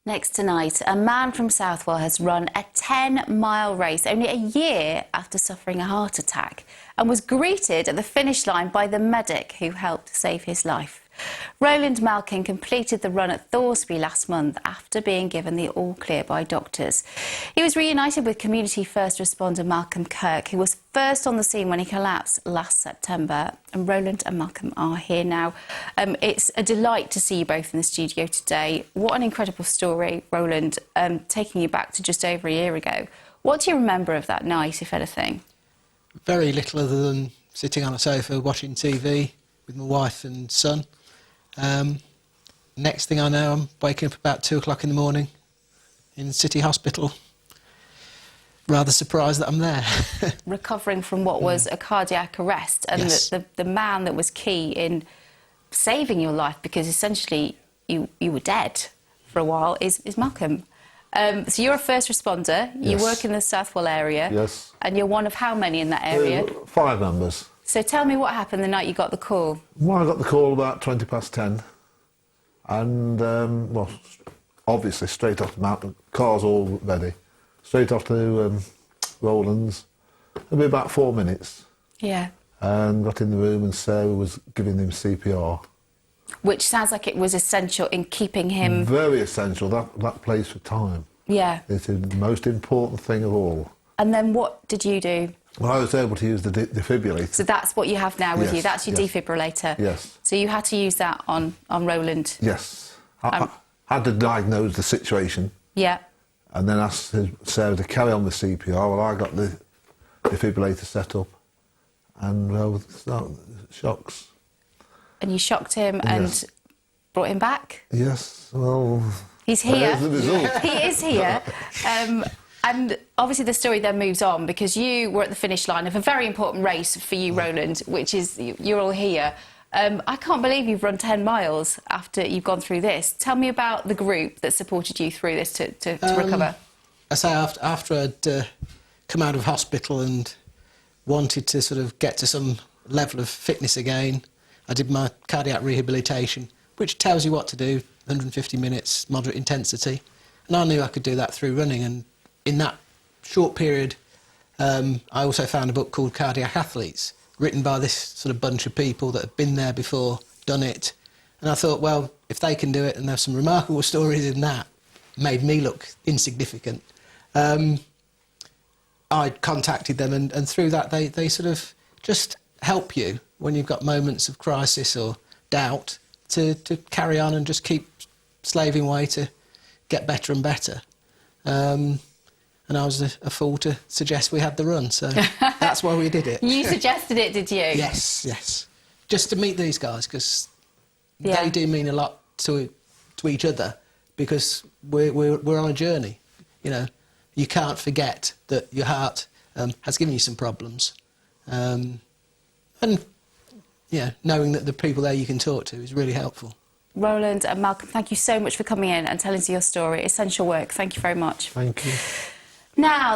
Next tonight, a man from Southwell has run a 10-mile race only a year after suffering a heart attack and was greeted at the finish line by the medic who helped save his life. Roland Malkin completed the run at Thoresby last month after being given the all-clear by doctors. He was reunited with community first responder Malcolm Kirk, who was first on the scene when he collapsed last September. And Roland and Malcolm are here now. It's a delight to see you both in the studio today. What an incredible story, Roland, taking you back to just over a year ago. What do you remember of that night, if anything? Very little other than sitting on a sofa watching TV with my wife and son. Next thing I know, I'm waking up about 2 o'clock in the morning in City Hospital. Rather surprised that I'm there. Recovering from what was a cardiac arrest, and yes. the man that was key in saving your life, because essentially you were dead for a while, is Malcolm. So you're a first responder, you Yes. work in the Southwell area, Yes. and you're one of how many in that area? 5 members. So tell me what happened the night you got the call. Well, I got the call about 10:20, and well, obviously straight off the map, the car's all ready, straight off to Roland's. It'll be about 4 minutes. Yeah. And got in the room, and Sarah was giving him CPR. Which sounds like it was essential in keeping him... Very essential. That plays for time. Yeah. It's the most important thing of all. And then what did you do? Well, I was able to use the defibrillator. So that's what you have now with Yes, you. That's your yes. defibrillator. Yes. So you had to use that on Roland. Yes. I had to diagnose the situation. Yeah. And then asked Sarah to carry on with CPR. Well, I got the defibrillator set up, and shocks. And you shocked him Yes. and brought him back? Yes, well... He's here. There's the result. He is here. And obviously the story then moves on, because you were at the finish line of a very important race for you, Roland, which is you're all here. I can't believe you've run 10 miles after you've gone through this. Tell me about the group that supported you through this to recover. I say after I'd come out of hospital and wanted to sort of get to some level of fitness again, I did my cardiac rehabilitation, which tells you what to do, 150 minutes, moderate intensity. And I knew I could do that through running, and in that short period, I also found a book called Cardiac Athletes, written by this sort of bunch of people that have been there before, done it. And I thought, well, if they can do it, and there's some remarkable stories in that, made me look insignificant. I contacted them, and through that, they sort of just help you when you've got moments of crisis or doubt to carry on and just keep slaving away to get better and better. And I was a fool to suggest we had the run, so that's why we did it. You suggested it, did you? Yes, yes. Just to meet these guys, because Yeah. they do mean a lot to each other, because we're on a journey. You know, you can't forget that your heart has given you some problems, and yeah, knowing that the people there you can talk to is really helpful. Roland and Malcolm, thank you so much for coming in and telling us your story. Essential work. Thank you very much. Thank you. Now,